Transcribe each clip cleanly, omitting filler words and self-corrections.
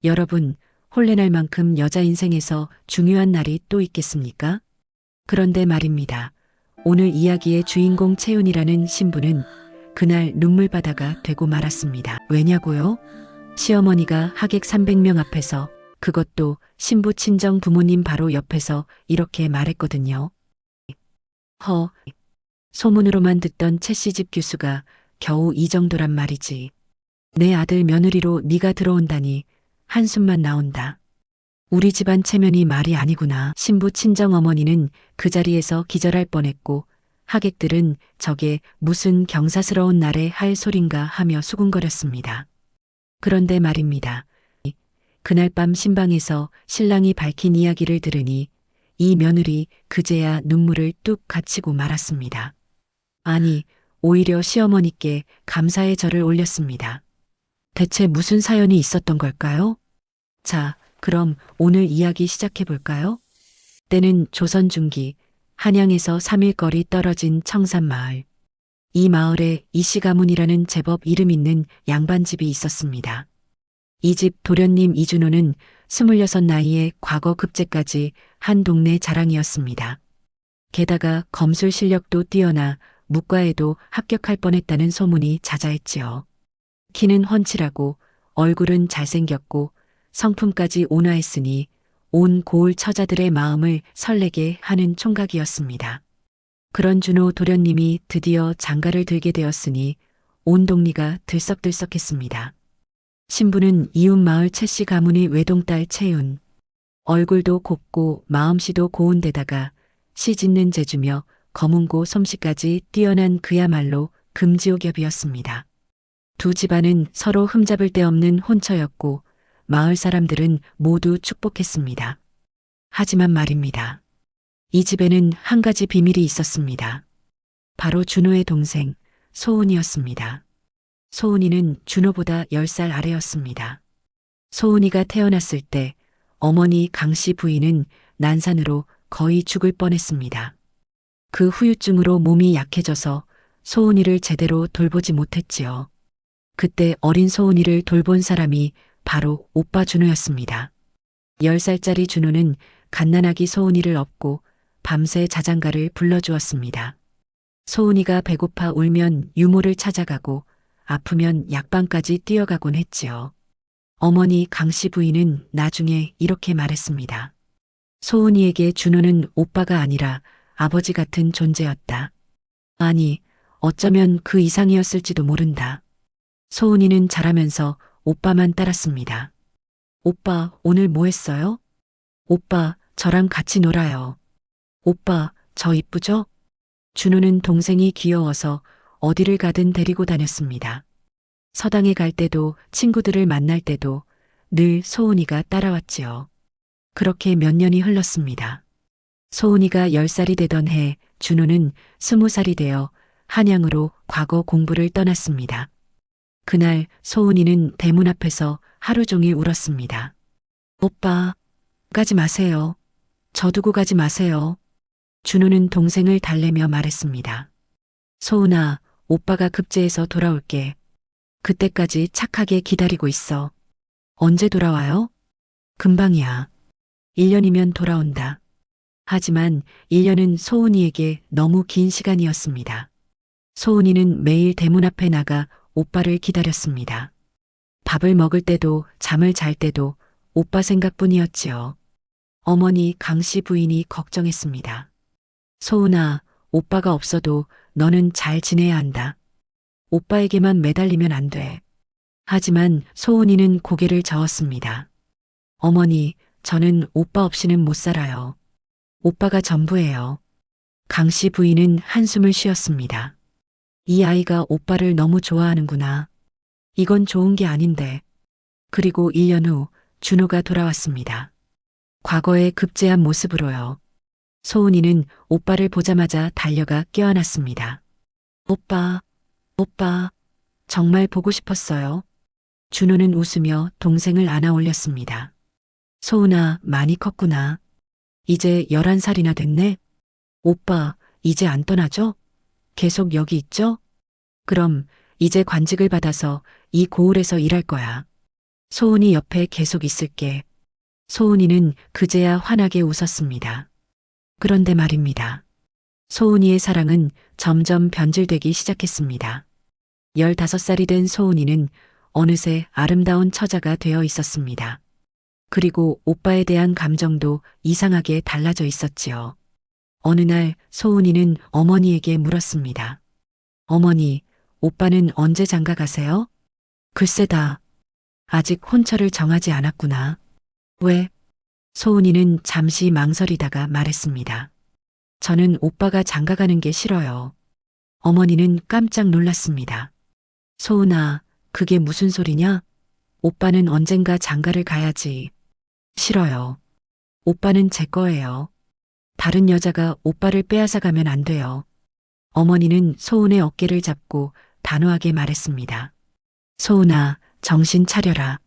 여러분, 혼례날 만큼 여자 인생에서 중요한 날이 또 있겠습니까? 그런데 말입니다. 오늘 이야기의 주인공 채윤이라는 신부는 그날 눈물바다가 되고 말았습니다. 왜냐고요? 시어머니가 하객 300명 앞에서, 그것도 신부 친정 부모님 바로 옆에서 이렇게 말했거든요. 소문으로만 듣던 채씨집 교수가 겨우 이 정도란 말이지. 내 아들 며느리로 네가 들어온다니 한숨만 나온다. 우리 집안 체면이 말이 아니구나. 신부 친정 어머니는 그 자리에서 기절할 뻔했고, 하객들은 저게 무슨 경사스러운 날에 할 소린가 하며 수군거렸습니다. 그런데 말입니다. 그날 밤 신방에서 신랑이 밝힌 이야기를 들으니 이 며느리 그제야 눈물을 뚝 그치고 말았습니다. 아니, 오히려 시어머니께 감사의 절을 올렸습니다. 대체 무슨 사연이 있었던 걸까요? 자, 그럼 오늘 이야기 시작해 볼까요? 때는 조선 중기, 한양에서 3일 거리 떨어진 청산마을. 이 마을에 이씨 가문이라는 제법 이름 있는 양반집이 있었습니다. 이 집 도련님 이준호는 26 나이에 과거 급제까지 한 동네 자랑이었습니다. 게다가 검술 실력도 뛰어나 문과에도 합격할 뻔했다는 소문이 자자했지요. 키는 훤칠하고 얼굴은 잘생겼고 성품까지 온화했으니 온 고을 처자들의 마음을 설레게 하는 총각이었습니다. 그런 준호 도련님이 드디어 장가를 들게 되었으니 온 동리가 들썩들썩했습니다. 신부는 이웃 마을 채씨 가문의 외동딸 채윤. 얼굴도 곱고 마음씨도 고운 데다가 시 짓는 재주며 검은고 솜씨까지 뛰어난 그야말로 금지옥엽이었습니다. 두 집안은 서로 흠잡을 데 없는 혼처였고 마을 사람들은 모두 축복했습니다. 하지만 말입니다. 이 집에는 한 가지 비밀이 있었습니다. 바로 준호의 동생 소은이었습니다. 소은이는 준호보다 10살 아래였습니다. 소은이가 태어났을 때 어머니 강씨 부인은 난산으로 거의 죽을 뻔했습니다. 그 후유증으로 몸이 약해져서 소은이를 제대로 돌보지 못했지요. 그때 어린 소은이를 돌본 사람이 바로 오빠 준호였습니다. 10살짜리 준호는 갓난아기 소은이를 업고 밤새 자장가를 불러주었습니다. 소은이가 배고파 울면 유모를 찾아가고 아프면 약방까지 뛰어가곤 했지요. 어머니 강씨 부인은 나중에 이렇게 말했습니다. 소은이에게 준호는 오빠가 아니라 아버지 같은 존재였다. 아니, 어쩌면 그 이상이었을지도 모른다. 소은이는 자라면서 오빠만 따랐습니다. 오빠, 오늘 뭐 했어요? 오빠, 저랑 같이 놀아요. 오빠, 저 이쁘죠? 준호는 동생이 귀여워서 어디를 가든 데리고 다녔습니다. 서당에 갈 때도 친구들을 만날 때도 늘 소은이가 따라왔지요. 그렇게 몇 년이 흘렀습니다. 소은이가 10살이 되던 해 준호는 20살이 되어 한양으로 과거 공부를 떠났습니다. 그날 소은이는 대문 앞에서 하루 종일 울었습니다. 오빠, 가지 마세요. 저 두고 가지 마세요. 준호는 동생을 달래며 말했습니다. 소은아, 오빠가 급제해서 돌아올게. 그때까지 착하게 기다리고 있어. 언제 돌아와요? 금방이야. 1년이면 돌아온다. 하지만 1년은 소은이에게 너무 긴 시간이었습니다. 소은이는 매일 대문 앞에 나가 오빠를 기다렸습니다. 밥을 먹을 때도 잠을 잘 때도 오빠 생각뿐이었지요. 어머니 강씨 부인이 걱정했습니다. 소은아, 오빠가 없어도 너는 잘 지내야 한다. 오빠에게만 매달리면 안 돼. 하지만 소은이는 고개를 저었습니다. 어머니, 저는 오빠 없이는 못 살아요. 오빠가 전부예요. 강씨 부인은 한숨을 쉬었습니다. 이 아이가 오빠를 너무 좋아하는구나. 이건 좋은 게 아닌데. 그리고 1년 후 준호가 돌아왔습니다. 과거의 급제한 모습으로요. 소은이는 오빠를 보자마자 달려가 껴안았습니다. 오빠, 오빠, 정말 보고 싶었어요. 준호는 웃으며 동생을 안아 올렸습니다. 소은아, 많이 컸구나. 이제 11살이나 됐네. 오빠, 이제 안 떠나죠? 계속 여기 있죠? 그럼 이제 관직을 받아서 이 고을에서 일할 거야. 소은이 옆에 계속 있을게. 소은이는 그제야 환하게 웃었습니다. 그런데 말입니다. 소은이의 사랑은 점점 변질되기 시작했습니다. 15살이 된 소은이는 어느새 아름다운 처자가 되어 있었습니다. 그리고 오빠에 대한 감정도 이상하게 달라져 있었지요. 어느 날 소은이는 어머니에게 물었습니다. 어머니, 오빠는 언제 장가 가세요? 글쎄다. 아직 혼처를 정하지 않았구나. 왜? 소은이는 잠시 망설이다가 말했습니다. 저는 오빠가 장가 가는 게 싫어요. 어머니는 깜짝 놀랐습니다. 소은아, 그게 무슨 소리냐? 오빠는 언젠가 장가를 가야지. 싫어요. 오빠는 제 거예요. 다른 여자가 오빠를 빼앗아 가면 안 돼요. 어머니는 소은의 어깨를 잡고 단호하게 말했습니다. 소은아, 정신 차려라.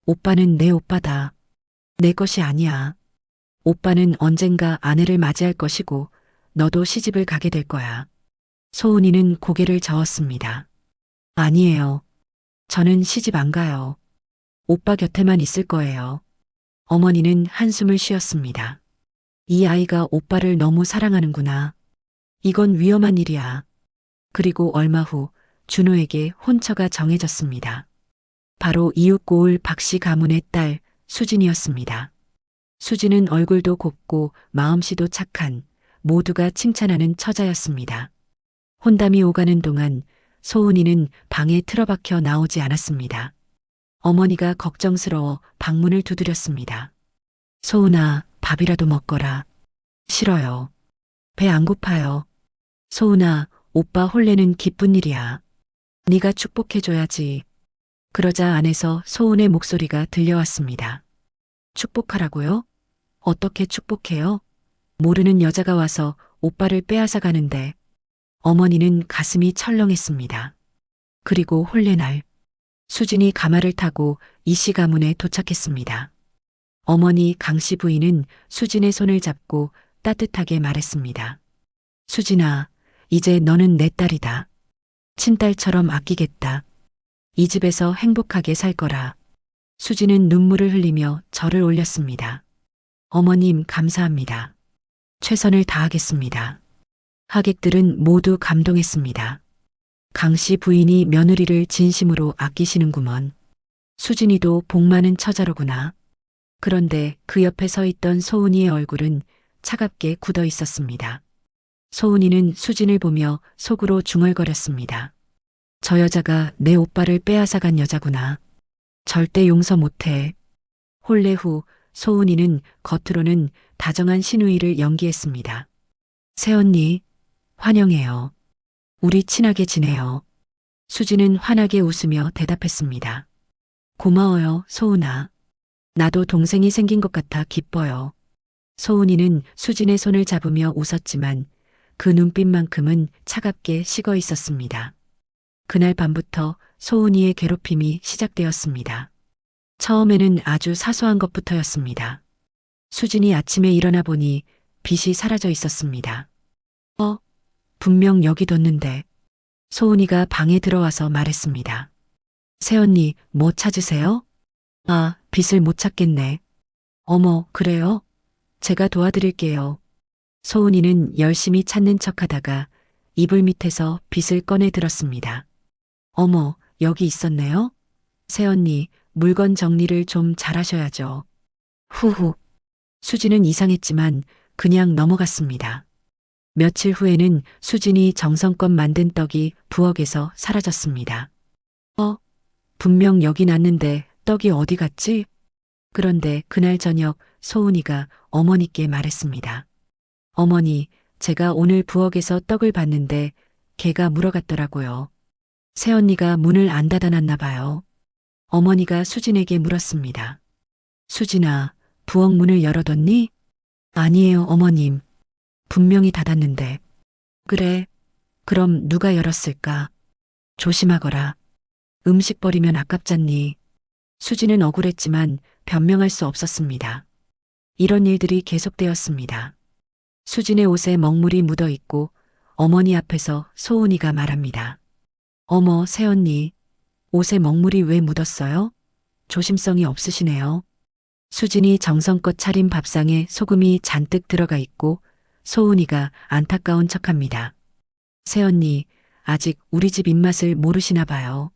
오빠는 내 오빠다. 내 것이 아니야. 오빠는 언젠가 아내를 맞이할 것이고 너도 시집을 가게 될 거야. 소은이는 고개를 저었습니다. 아니에요. 저는 시집 안 가요. 오빠 곁에만 있을 거예요. 어머니는 한숨을 쉬었습니다. 이 아이가 오빠를 너무 사랑하는구나. 이건 위험한 일이야. 그리고 얼마 후 준호에게 혼처가 정해졌습니다. 바로 이웃고을 박씨 가문의 딸 수진이었습니다. 수진은 얼굴도 곱고 마음씨도 착한 모두가 칭찬하는 처자였습니다. 혼담이 오가는 동안 소은이는 방에 틀어박혀 나오지 않았습니다. 어머니가 걱정스러워 방문을 두드렸습니다. 소은아, 밥이라도 먹거라. 싫어요. 배 안 고파요. 소은아, 오빠 혼례는 기쁜 일이야. 네가 축복해줘야지. 그러자 안에서 소은의 목소리가 들려왔습니다. 축복하라고요? 어떻게 축복해요? 모르는 여자가 와서 오빠를 빼앗아 가는데. 어머니는 가슴이 철렁했습니다. 그리고 혼례날 수진이 가마를 타고 이씨 가문에 도착했습니다. 어머니 강씨 부인은 수진의 손을 잡고 따뜻하게 말했습니다. 수진아, 이제 너는 내 딸이다. 친딸처럼 아끼겠다. 이 집에서 행복하게 살 거라. 수진은 눈물을 흘리며 절을 올렸습니다. 어머님 감사합니다. 최선을 다하겠습니다. 하객들은 모두 감동했습니다. 강씨 부인이 며느리를 진심으로 아끼시는구먼. 수진이도 복 많은 처자로구나. 그런데 그 옆에 서 있던 소은이의 얼굴은 차갑게 굳어 있었습니다. 소은이는 수진을 보며 속으로 중얼거렸습니다. 저 여자가 내 오빠를 빼앗아 간 여자구나. 절대 용서 못해. 혼례 후 소은이는 겉으로는 다정한 시누이를 연기했습니다. 새언니, 환영해요. 우리 친하게 지내요. 수진은 환하게 웃으며 대답했습니다. 고마워요, 소은아. 나도 동생이 생긴 것 같아 기뻐요. 소은이는 수진의 손을 잡으며 웃었지만 그 눈빛만큼은 차갑게 식어 있었습니다. 그날 밤부터 소은이의 괴롭힘이 시작되었습니다. 처음에는 아주 사소한 것부터였습니다. 수진이 아침에 일어나 보니 빛이 사라져 있었습니다. 분명 여기 뒀는데. 소은이가 방에 들어와서 말했습니다. 새언니, 뭐 찾으세요? 아, 빛을 못 찾겠네. 어머, 그래요? 제가 도와드릴게요. 소은이는 열심히 찾는 척하다가 이불 밑에서 빛을 꺼내 들었습니다. 어머, 여기 있었네요? 새언니, 물건 정리를 좀 잘하셔야죠. 후후. 수진은 이상했지만 그냥 넘어갔습니다. 며칠 후에는 수진이 정성껏 만든 떡이 부엌에서 사라졌습니다. 분명 여기 놨는데 떡이 어디 갔지? 그런데 그날 저녁 소은이가 어머니께 말했습니다. 어머니, 제가 오늘 부엌에서 떡을 봤는데 개가 물어갔더라고요. 새언니가 문을 안 닫아놨나 봐요. 어머니가 수진에게 물었습니다. 수진아, 부엌 문을 열어뒀니? 아니에요, 어머님. 분명히 닫았는데. 그래. 그럼 누가 열었을까? 조심하거라. 음식 버리면 아깝잖니. 수지는 억울했지만 변명할 수 없었습니다. 이런 일들이 계속되었습니다. 수진의 옷에 먹물이 묻어 있고 어머니 앞에서 소은이가 말합니다. 어머, 새언니. 옷에 먹물이 왜 묻었어요? 조심성이 없으시네요. 수진이 정성껏 차린 밥상에 소금이 잔뜩 들어가 있고 소은이가 안타까운 척합니다. 새언니, 아직 우리 집 입맛을 모르시나 봐요.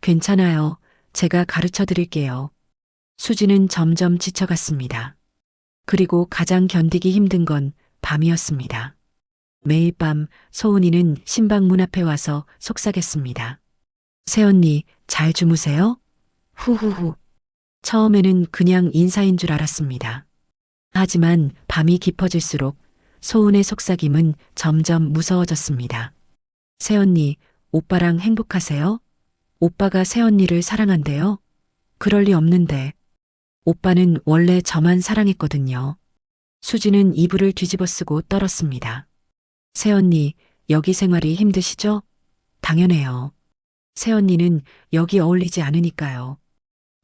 괜찮아요. 제가 가르쳐 드릴게요. 수진은 점점 지쳐갔습니다. 그리고 가장 견디기 힘든 건 밤이었습니다. 매일 밤 소은이는 신방문 앞에 와서 속삭였습니다. 새언니, 잘 주무세요? 후후후. 처음에는 그냥 인사인 줄 알았습니다. 하지만 밤이 깊어질수록 소은의 속삭임은 점점 무서워졌습니다. 새언니, 오빠랑 행복하세요? 오빠가 새언니를 사랑한대요? 그럴 리 없는데. 오빠는 원래 저만 사랑했거든요. 수지는 이불을 뒤집어 쓰고 떨었습니다. 새언니, 여기 생활이 힘드시죠? 당연해요. 새언니는 여기 어울리지 않으니까요.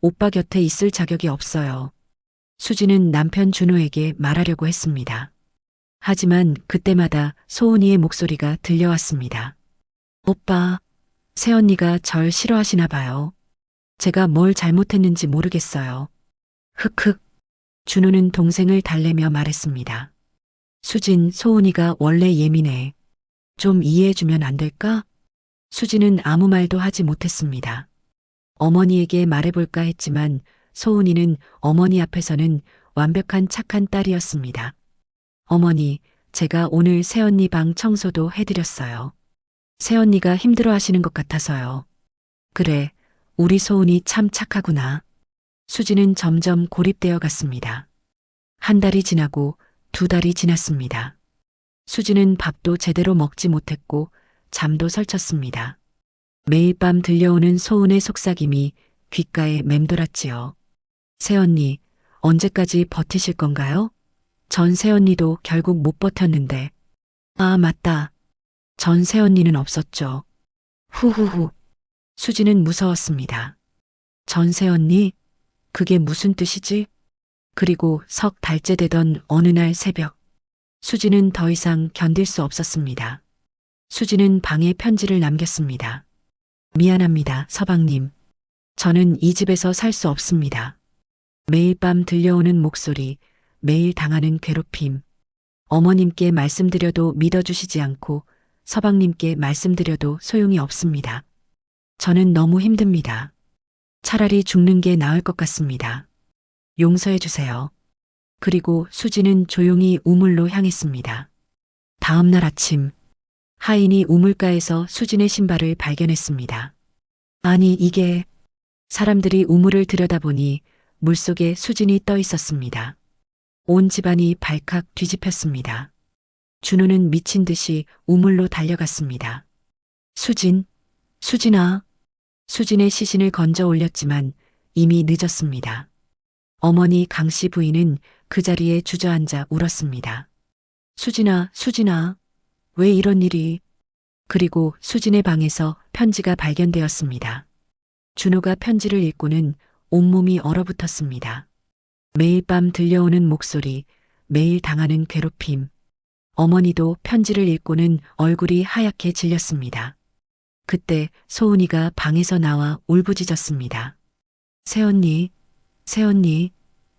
오빠 곁에 있을 자격이 없어요. 수지는 남편 준호에게 말하려고 했습니다. 하지만 그때마다 소은이의 목소리가 들려왔습니다. 오빠, 새언니가 절 싫어하시나 봐요. 제가 뭘 잘못했는지 모르겠어요. 흑흑. 준호는 동생을 달래며 말했습니다. 수진, 소은이가 원래 예민해. 좀 이해해주면 안 될까? 수진은 아무 말도 하지 못했습니다. 어머니에게 말해볼까 했지만 소은이는 어머니 앞에서는 완벽한 착한 딸이었습니다. 어머니, 제가 오늘 새언니 방 청소도 해드렸어요. 새언니가 힘들어 하시는 것 같아서요. 그래, 우리 소은이 참 착하구나. 수지는 점점 고립되어 갔습니다. 한 달이 지나고 두 달이 지났습니다. 수지는 밥도 제대로 먹지 못했고 잠도 설쳤습니다. 매일 밤 들려오는 소은의 속삭임이 귓가에 맴돌았지요. 새언니, 언제까지 버티실 건가요? 전 새언니도 결국 못 버텼는데. 아, 맞다. 전 새언니는 없었죠. 후후후. 수지는 무서웠습니다. 전 새언니? 그게 무슨 뜻이지? 그리고 석 달째 되던 어느 날 새벽. 수지는 더 이상 견딜 수 없었습니다. 수지는 방에 편지를 남겼습니다. 미안합니다, 서방님. 저는 이 집에서 살 수 없습니다. 매일 밤 들려오는 목소리, 매일 당하는 괴롭힘. 어머님께 말씀드려도 믿어주시지 않고 서방님께 말씀드려도 소용이 없습니다. 저는 너무 힘듭니다. 차라리 죽는 게 나을 것 같습니다. 용서해 주세요. 그리고 수지는 조용히 우물로 향했습니다. 다음 날 아침, 하인이 우물가에서 수진의 신발을 발견했습니다. 아니, 이게... 사람들이 우물을 들여다보니 물속에 수진이 떠 있었습니다. 온 집안이 발칵 뒤집혔습니다. 준호는 미친 듯이 우물로 달려갔습니다. 수진, 수진아. 수진의 시신을 건져 올렸지만 이미 늦었습니다. 어머니 강씨 부인은 그 자리에 주저앉아 울었습니다. 수진아, 수진아. 왜 이런 일이... 그리고 수진의 방에서 편지가 발견되었습니다. 준호가 편지를 읽고는 온몸이 얼어붙었습니다. 매일 밤 들려오는 목소리, 매일 당하는 괴롭힘. 어머니도 편지를 읽고는 얼굴이 하얗게 질렸습니다. 그때 소은이가 방에서 나와 울부짖었습니다. 새언니, 새언니,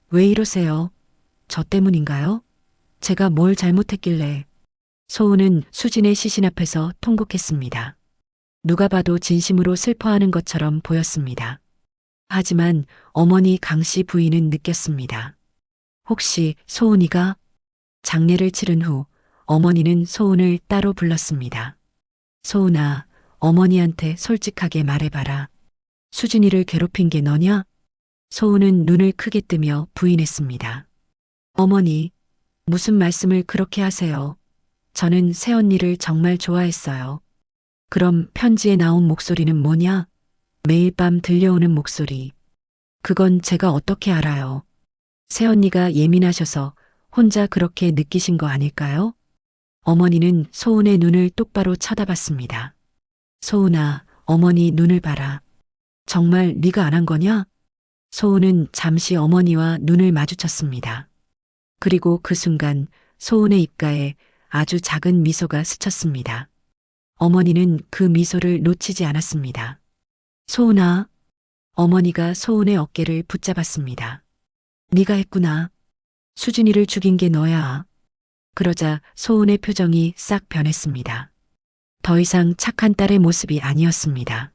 왜 이러세요? 저 때문인가요? 제가 뭘 잘못했길래... 소은은 수진의 시신 앞에서 통곡했습니다. 누가 봐도 진심으로 슬퍼하는 것처럼 보였습니다. 하지만 어머니 강씨 부인은 느꼈습니다. 혹시 소은이가... 장례를 치른 후 어머니는 소은을 따로 불렀습니다. 소은아, 어머니한테 솔직하게 말해봐라. 수진이를 괴롭힌 게 너냐? 소은은 눈을 크게 뜨며 부인했습니다. 어머니, 무슨 말씀을 그렇게 하세요? 저는 새언니를 정말 좋아했어요. 그럼 편지에 나온 목소리는 뭐냐? 매일 밤 들려오는 목소리. 그건 제가 어떻게 알아요? 새언니가 예민하셔서 혼자 그렇게 느끼신 거 아닐까요? 어머니는 소은의 눈을 똑바로 쳐다봤습니다. 소은아, 어머니 눈을 봐라. 정말 네가 안 한 거냐? 소은은 잠시 어머니와 눈을 마주쳤습니다. 그리고 그 순간 소은의 입가에 아주 작은 미소가 스쳤습니다. 어머니는 그 미소를 놓치지 않았습니다. 소은아, 어머니가 소은의 어깨를 붙잡았습니다. 네가 했구나. 수진이를 죽인 게 너야. 그러자 소은의 표정이 싹 변했습니다. 더 이상 착한 딸의 모습이 아니었습니다.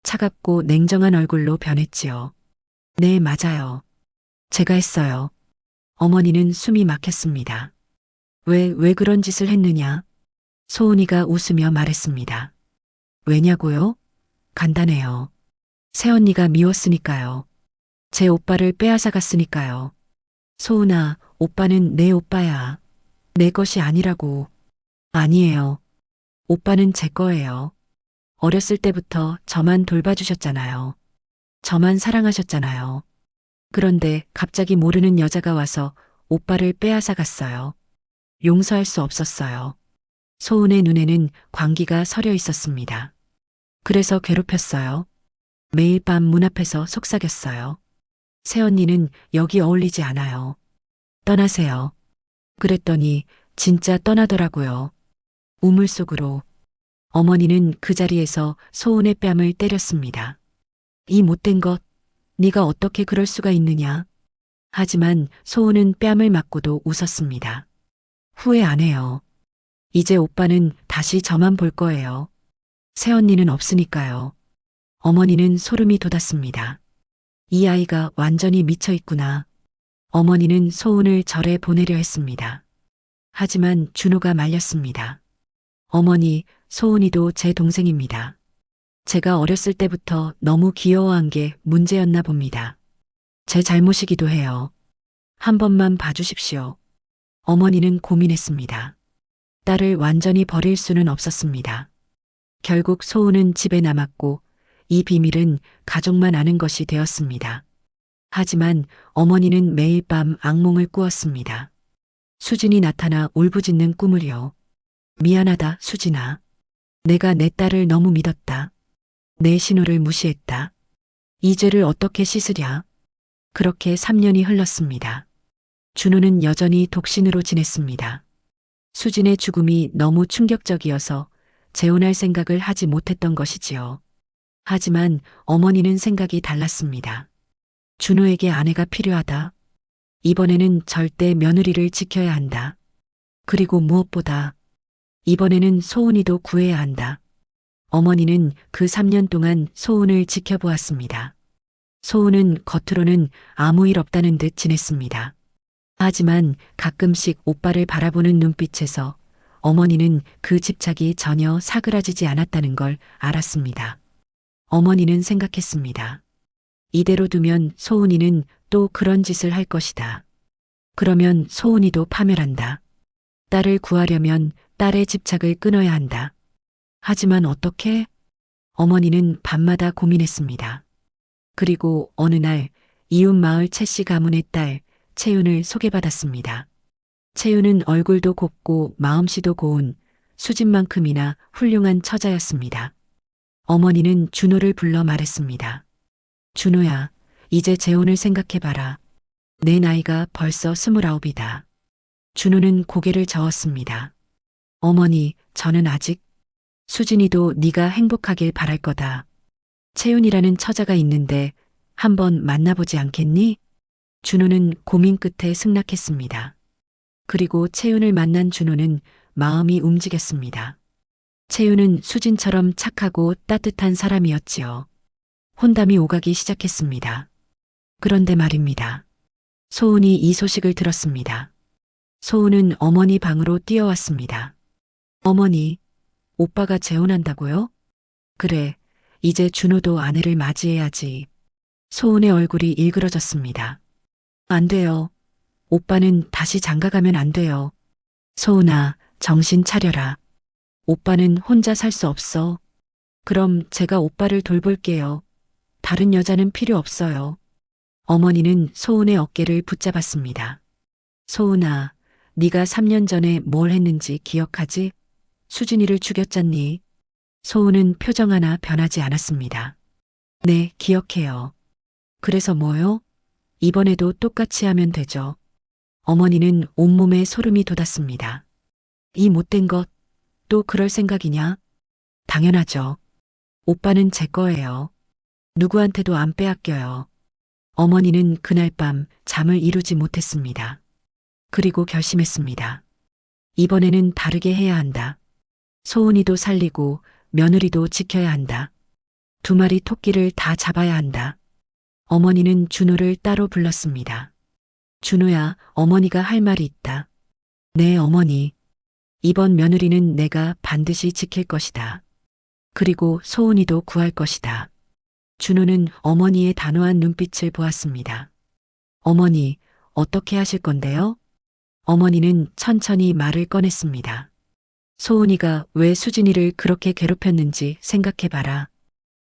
차갑고 냉정한 얼굴로 변했지요. 네, 맞아요. 제가 했어요. 어머니는 숨이 막혔습니다. 왜 그런 짓을 했느냐? 소은이가 웃으며 말했습니다. 왜냐고요? 간단해요. 새언니가 미웠으니까요. 제 오빠를 빼앗아 갔으니까요. 소은아, 오빠는 내 오빠야. 내 것이 아니라고. 아니에요. 오빠는 제 거예요. 어렸을 때부터 저만 돌봐주셨잖아요. 저만 사랑하셨잖아요. 그런데 갑자기 모르는 여자가 와서 오빠를 빼앗아 갔어요. 용서할 수 없었어요. 소은의 눈에는 광기가 서려 있었습니다. 그래서 괴롭혔어요. 매일 밤 문 앞에서 속삭였어요. 새언니는 여기 어울리지 않아요. 떠나세요. 그랬더니 진짜 떠나더라고요. 우물 속으로. 어머니는 그 자리에서 소은의 뺨을 때렸습니다. 이 못된 것, 네가 어떻게 그럴 수가 있느냐. 하지만 소은은 뺨을 맞고도 웃었습니다. 후회 안 해요. 이제 오빠는 다시 저만 볼 거예요. 새언니는 없으니까요. 어머니는 소름이 돋았습니다. 이 아이가 완전히 미쳐 있구나. 어머니는 소은을 절에 보내려 했습니다. 하지만 준호가 말렸습니다. 어머니, 소은이도 제 동생입니다. 제가 어렸을 때부터 너무 귀여워한 게 문제였나 봅니다. 제 잘못이기도 해요. 한 번만 봐주십시오. 어머니는 고민했습니다. 딸을 완전히 버릴 수는 없었습니다. 결국 소은은 집에 남았고 이 비밀은 가족만 아는 것이 되었습니다. 하지만 어머니는 매일 밤 악몽을 꾸었습니다. 수진이 나타나 울부짖는 꿈을요. 미안하다, 수진아. 내가 내 딸을 너무 믿었다. 내 신호를 무시했다. 이 죄를 어떻게 씻으랴? 그렇게 3년이 흘렀습니다. 준호는 여전히 독신으로 지냈습니다. 수진의 죽음이 너무 충격적이어서 재혼할 생각을 하지 못했던 것이지요. 하지만 어머니는 생각이 달랐습니다. 준호에게 아내가 필요하다. 이번에는 절대 며느리를 지켜야 한다. 그리고 무엇보다 이번에는 소은이도 구해야 한다. 어머니는 그 3년 동안 소은을 지켜보았습니다. 소은은 겉으로는 아무 일 없다는 듯 지냈습니다. 하지만 가끔씩 오빠를 바라보는 눈빛에서 어머니는 그 집착이 전혀 사그라지지 않았다는 걸 알았습니다. 어머니는 생각했습니다. 이대로 두면 소은이는 또 그런 짓을 할 것이다. 그러면 소은이도 파멸한다. 딸을 구하려면 딸의 집착을 끊어야 한다. 하지만 어떻게? 어머니는 밤마다 고민했습니다. 그리고 어느 날 이웃 마을 채씨 가문의 딸 채윤을 소개받았습니다. 채윤은 얼굴도 곱고 마음씨도 고운 수진만큼이나 훌륭한 처자였습니다. 어머니는 준호를 불러 말했습니다. 준호야, 이제 재혼을 생각해봐라. 내 나이가 벌써 29이다. 준호는 고개를 저었습니다. 어머니, 저는 아직 수진이도 네가 행복하길 바랄 거다. 채윤이라는 처자가 있는데 한번 만나보지 않겠니? 준호는 고민 끝에 승낙했습니다. 그리고 채윤을 만난 준호는 마음이 움직였습니다. 채윤은 수진처럼 착하고 따뜻한 사람이었지요. 혼담이 오가기 시작했습니다. 그런데 말입니다. 소은이 이 소식을 들었습니다. 소은은 어머니 방으로 뛰어왔습니다. 어머니, 오빠가 재혼한다고요? 그래, 이제 준호도 아내를 맞이해야지. 소은의 얼굴이 일그러졌습니다. 안 돼요. 오빠는 다시 장가가면 안 돼요. 소은아, 정신 차려라. 오빠는 혼자 살 수 없어. 그럼 제가 오빠를 돌볼게요. 다른 여자는 필요 없어요. 어머니는 소은의 어깨를 붙잡았습니다. 소은아, 네가 3년 전에 뭘 했는지 기억하지? 수진이를 죽였잖니. 소은은 표정 하나 변하지 않았습니다. 네, 기억해요. 그래서 뭐요? 이번에도 똑같이 하면 되죠. 어머니는 온몸에 소름이 돋았습니다. 이 못된 것, 또 그럴 생각이냐? 당연하죠. 오빠는 제 거예요. 누구한테도 안 빼앗겨요. 어머니는 그날 밤 잠을 이루지 못했습니다. 그리고 결심했습니다. 이번에는 다르게 해야 한다. 소은이도 살리고 며느리도 지켜야 한다. 두 마리 토끼를 다 잡아야 한다. 어머니는 준호를 따로 불렀습니다. 준호야, 어머니가 할 말이 있다. 네, 어머니. 이번 며느리는 내가 반드시 지킬 것이다. 그리고 소은이도 구할 것이다. 준호는 어머니의 단호한 눈빛을 보았습니다. 어머니, 어떻게 하실 건데요? 어머니는 천천히 말을 꺼냈습니다. 소은이가 왜 수진이를 그렇게 괴롭혔는지 생각해봐라.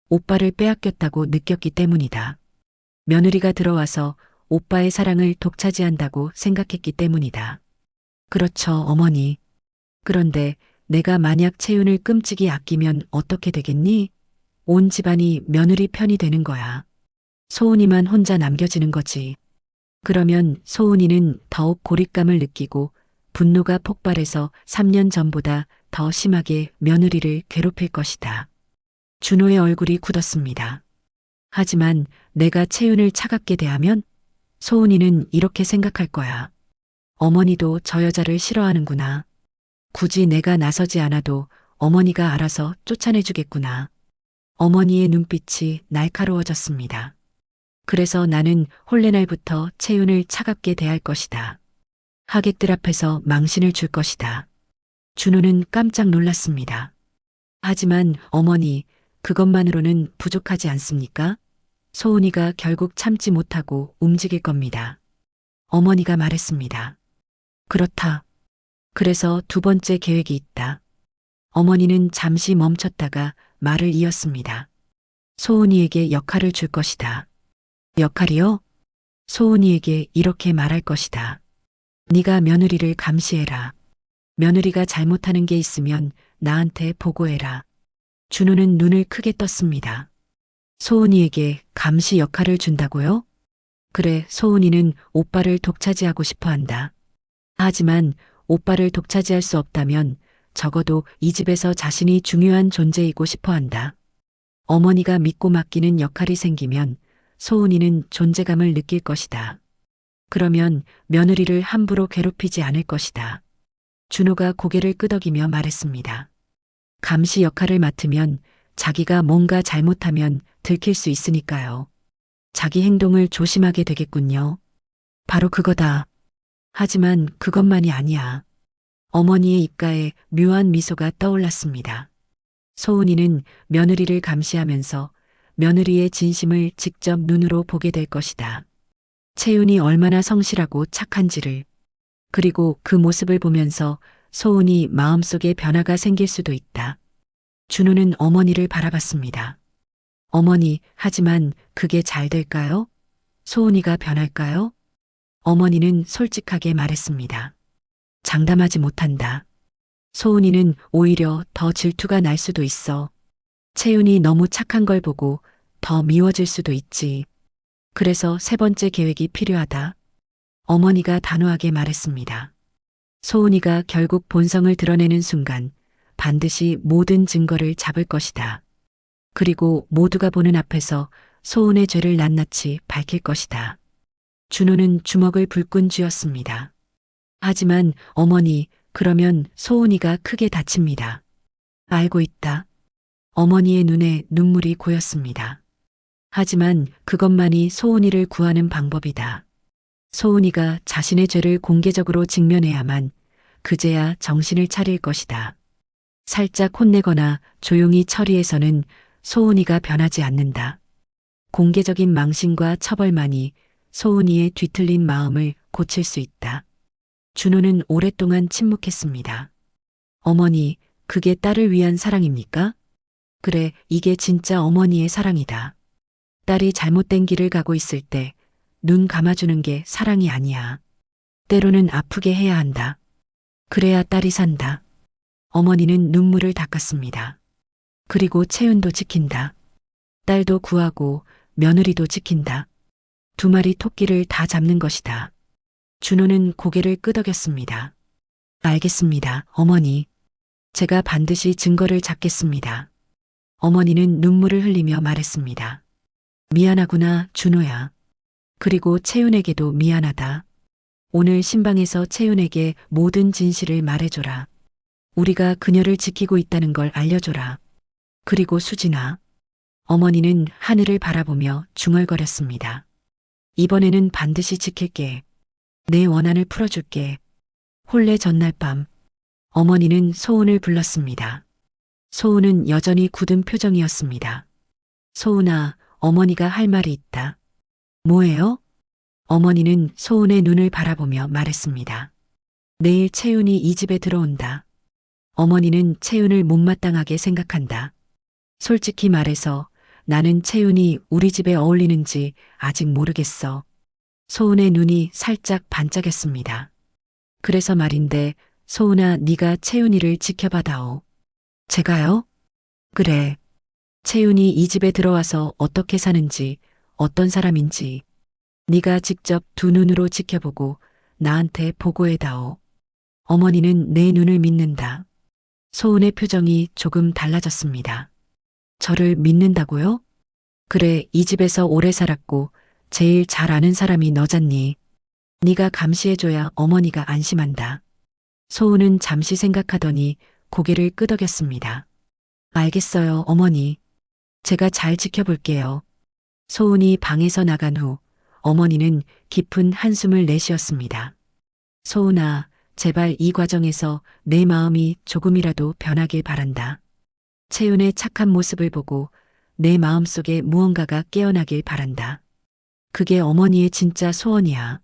오빠를 빼앗겼다고 느꼈기 때문이다. 며느리가 들어와서 오빠의 사랑을 독차지한다고 생각했기 때문이다. 그렇죠, 어머니. 그런데 내가 만약 채윤을 끔찍이 아끼면 어떻게 되겠니? 온 집안이 며느리 편이 되는 거야. 소은이만 혼자 남겨지는 거지. 그러면 소은이는 더욱 고립감을 느끼고 분노가 폭발해서 3년 전보다 더 심하게 며느리를 괴롭힐 것이다. 준호의 얼굴이 굳었습니다. 하지만 내가 채윤을 차갑게 대하면 소은이는 이렇게 생각할 거야. 어머니도 저 여자를 싫어하는구나. 굳이 내가 나서지 않아도 어머니가 알아서 쫓아내주겠구나. 어머니의 눈빛이 날카로워졌습니다. 그래서 나는 홀레날부터 채윤을 차갑게 대할 것이다. 하객들 앞에서 망신을 줄 것이다. 준호는 깜짝 놀랐습니다. 하지만 어머니, 그것만으로는 부족하지 않습니까? 소은이가 결국 참지 못하고 움직일 겁니다. 어머니가 말했습니다. 그렇다. 그래서 두 번째 계획이 있다. 어머니는 잠시 멈췄다가 말을 이었습니다. 소은이에게 역할을 줄 것이다. 역할이요? 소은이에게 이렇게 말할 것이다. 네가 며느리를 감시해라. 며느리가 잘못하는 게 있으면 나한테 보고해라. 준호는 눈을 크게 떴습니다. 소은이에게 감시 역할을 준다고요? 그래, 소은이는 오빠를 독차지하고 싶어 한다. 하지만 오빠를 독차지할 수 없다면 적어도 이 집에서 자신이 중요한 존재이고 싶어 한다. 어머니가 믿고 맡기는 역할이 생기면 소은이는 존재감을 느낄 것이다. 그러면 며느리를 함부로 괴롭히지 않을 것이다. 준호가 고개를 끄덕이며 말했습니다. 감시 역할을 맡으면 자기가 뭔가 잘못하면 들킬 수 있으니까요. 자기 행동을 조심하게 되겠군요. 바로 그거다. 하지만 그것만이 아니야. 어머니의 입가에 묘한 미소가 떠올랐습니다. 소은이는 며느리를 감시하면서 며느리의 진심을 직접 눈으로 보게 될 것이다. 채윤이 얼마나 성실하고 착한지를. 그리고 그 모습을 보면서 소은이 마음속에 변화가 생길 수도 있다. 준호는 어머니를 바라봤습니다. 어머니, 하지만 그게 잘 될까요? 소은이가 변할까요? 어머니는 솔직하게 말했습니다. 장담하지 못한다. 소은이는 오히려 더 질투가 날 수도 있어. 채윤이 너무 착한 걸 보고 더 미워질 수도 있지. 그래서 세 번째 계획이 필요하다. 어머니가 단호하게 말했습니다. 소은이가 결국 본성을 드러내는 순간 반드시 모든 증거를 잡을 것이다. 그리고 모두가 보는 앞에서 소은의 죄를 낱낱이 밝힐 것이다. 준호는 주먹을 불끈 쥐었습니다. 하지만 어머니, 그러면 소은이가 크게 다칩니다. 알고 있다. 어머니의 눈에 눈물이 고였습니다. 하지만 그것만이 소은이를 구하는 방법이다. 소은이가 자신의 죄를 공개적으로 직면해야만 그제야 정신을 차릴 것이다. 살짝 혼내거나 조용히 처리해서는 소은이가 변하지 않는다. 공개적인 망신과 처벌만이 소은이의 뒤틀린 마음을 고칠 수 있다. 준호는 오랫동안 침묵했습니다. 어머니, 그게 딸을 위한 사랑입니까? 그래, 이게 진짜 어머니의 사랑이다. 딸이 잘못된 길을 가고 있을 때 눈 감아주는 게 사랑이 아니야. 때로는 아프게 해야 한다. 그래야 딸이 산다. 어머니는 눈물을 닦았습니다. 그리고 채윤도 지킨다. 딸도 구하고 며느리도 지킨다. 두 마리 토끼를 다 잡는 것이다. 준호는 고개를 끄덕였습니다. 알겠습니다, 어머니. 제가 반드시 증거를 잡겠습니다. 어머니는 눈물을 흘리며 말했습니다. 미안하구나, 준호야. 그리고 채윤에게도 미안하다. 오늘 신방에서 채윤에게 모든 진실을 말해줘라. 우리가 그녀를 지키고 있다는 걸 알려줘라. 그리고 수진아. 어머니는 하늘을 바라보며 중얼거렸습니다. 이번에는 반드시 지킬게. 내 원한을 풀어줄게. 혼례 전날 밤 어머니는 소은을 불렀습니다. 소은은 여전히 굳은 표정이었습니다. 소은아, 어머니가 할 말이 있다. 뭐예요? 어머니는 소은의 눈을 바라보며 말했습니다. 내일 채윤이 이 집에 들어온다. 어머니는 채윤을 못마땅하게 생각한다. 솔직히 말해서 나는 채윤이 우리 집에 어울리는지 아직 모르겠어. 소은의 눈이 살짝 반짝였습니다. 그래서 말인데 소은아, 네가 채윤이를 지켜봐다오. 제가요? 그래. 채윤이 이 집에 들어와서 어떻게 사는지, 어떤 사람인지 네가 직접 두 눈으로 지켜보고 나한테 보고해다오. 어머니는 내 눈을 믿는다. 소은의 표정이 조금 달라졌습니다. 저를 믿는다고요? 그래, 이 집에서 오래 살았고 제일 잘 아는 사람이 너잖니. 네가 감시해줘야 어머니가 안심한다. 소은은 잠시 생각하더니 고개를 끄덕였습니다. 알겠어요, 어머니. 제가 잘 지켜볼게요. 소은이 방에서 나간 후 어머니는 깊은 한숨을 내쉬었습니다. 소은아, 제발 이 과정에서 내 마음이 조금이라도 변하길 바란다. 채윤의 착한 모습을 보고 내 마음속에 무언가가 깨어나길 바란다. 그게 어머니의 진짜 소원이야.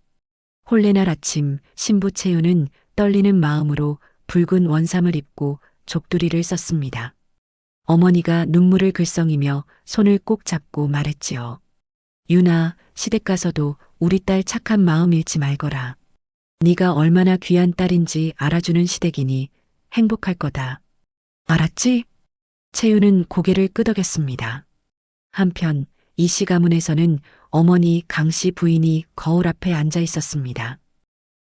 혼례날 아침 신부 채윤은 떨리는 마음으로 붉은 원삼을 입고 족두리를 썼습니다. 어머니가 눈물을 글썽이며 손을 꼭 잡고 말했지요. 유나, 시댁 가서도 우리 딸 착한 마음 잃지 말거라. 네가 얼마나 귀한 딸인지 알아주는 시댁이니 행복할 거다. 알았지? 채윤은 고개를 끄덕였습니다. 한편 이 씨 가문에서는 어머니 강씨 부인이 거울 앞에 앉아 있었습니다.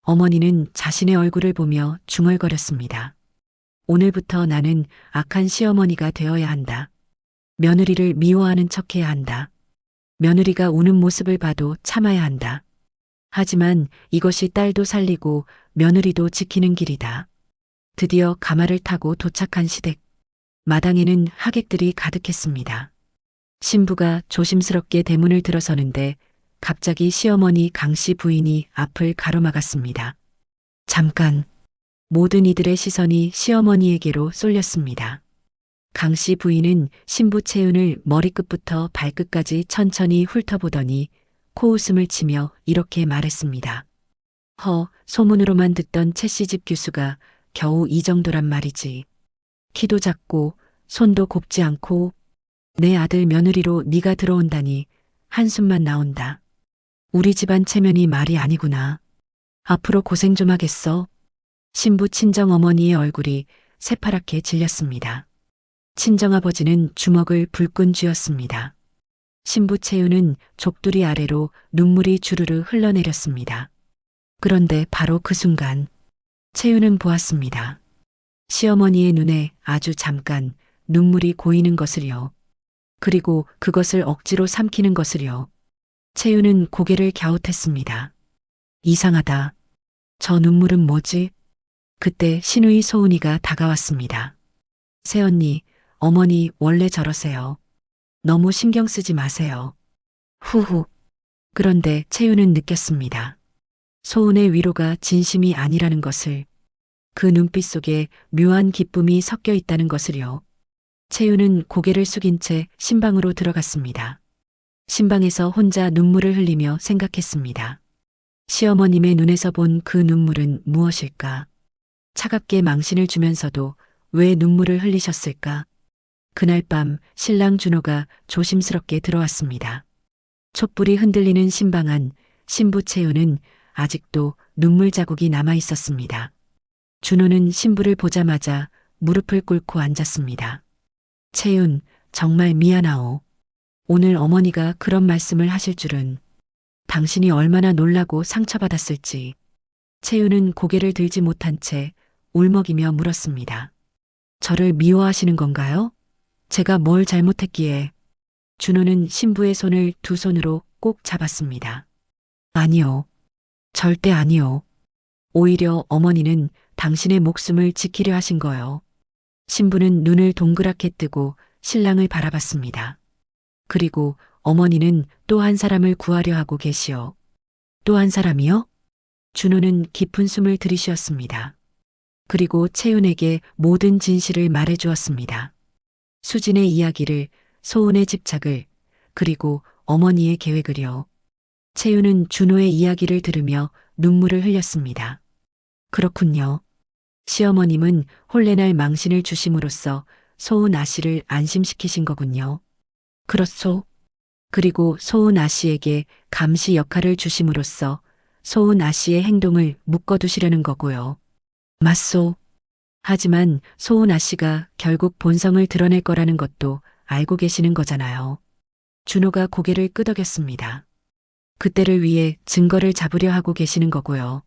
어머니는 자신의 얼굴을 보며 중얼거렸습니다. 오늘부터 나는 악한 시어머니가 되어야 한다. 며느리를 미워하는 척해야 한다. 며느리가 우는 모습을 봐도 참아야 한다. 하지만 이것이 딸도 살리고 며느리도 지키는 길이다. 드디어 가마를 타고 도착한 시댁. 마당에는 하객들이 가득했습니다. 신부가 조심스럽게 대문을 들어서는데 갑자기 시어머니 강씨 부인이 앞을 가로막았습니다. 잠깐. 모든 이들의 시선이 시어머니에게로 쏠렸습니다. 강씨 부인은 신부 채윤을 머리끝부터 발끝까지 천천히 훑어보더니 코웃음을 치며 이렇게 말했습니다. 소문으로만 듣던 채씨집 규수가 겨우 이 정도란 말이지. 키도 작고 손도 곱지 않고 내 아들 며느리로 네가 들어온다니 한숨만 나온다. 우리 집안 체면이 말이 아니구나. 앞으로 고생 좀 하겠어. 신부 친정어머니의 얼굴이 새파랗게 질렸습니다. 친정아버지는 주먹을 불끈 쥐었습니다. 신부 채윤은 족두리 아래로 눈물이 주르르 흘러내렸습니다. 그런데 바로 그 순간 채윤은 보았습니다. 시어머니의 눈에 아주 잠깐 눈물이 고이는 것을요. 그리고 그것을 억지로 삼키는 것을요. 채윤은 고개를 갸웃했습니다. 이상하다. 저 눈물은 뭐지? 그때 시누이 소은이가 다가왔습니다. 새언니, 어머니 원래 저러세요. 너무 신경 쓰지 마세요. 후후. 그런데 채윤은 느꼈습니다. 소은의 위로가 진심이 아니라는 것을, 그 눈빛 속에 묘한 기쁨이 섞여 있다는 것을요. 채윤은 고개를 숙인 채 신방으로 들어갔습니다. 신방에서 혼자 눈물을 흘리며 생각했습니다. 시어머님의 눈에서 본 그 눈물은 무엇일까? 차갑게 망신을 주면서도 왜 눈물을 흘리셨을까? 그날 밤 신랑 준호가 조심스럽게 들어왔습니다. 촛불이 흔들리는 신방 안 신부 채윤은 아직도 눈물 자국이 남아 있었습니다. 준호는 신부를 보자마자 무릎을 꿇고 앉았습니다. 채윤, 정말 미안하오. 오늘 어머니가 그런 말씀을 하실 줄은. 당신이 얼마나 놀라고 상처받았을지. 채윤은 고개를 들지 못한 채 울먹이며 물었습니다. 저를 미워하시는 건가요? 제가 뭘 잘못했기에. 준호는 신부의 손을 두 손으로 꼭 잡았습니다. 아니요. 절대 아니요. 오히려 어머니는 당신의 목숨을 지키려 하신 거요. 신부는 눈을 동그랗게 뜨고 신랑을 바라봤습니다. 그리고 어머니는 또 한 사람을 구하려 하고 계시오. 또 한 사람이요? 준호는 깊은 숨을 들이쉬었습니다. 그리고 채윤에게 모든 진실을 말해주었습니다. 수진의 이야기를, 소은의 집착을, 그리고 어머니의 계획을요. 채윤은 준호의 이야기를 들으며 눈물을 흘렸습니다. 그렇군요. 시어머님은 홀레날 망신을 주심으로써 소은 아씨를 안심시키신 거군요. 그렇소. 그리고 소은 아씨에게 감시 역할을 주심으로써 소은 아씨의 행동을 묶어두시려는 거고요. 맞소. 하지만 소은 아씨가 결국 본성을 드러낼 거라는 것도 알고 계시는 거잖아요. 준호가 고개를 끄덕였습니다. 그때를 위해 증거를 잡으려 하고 계시는 거고요.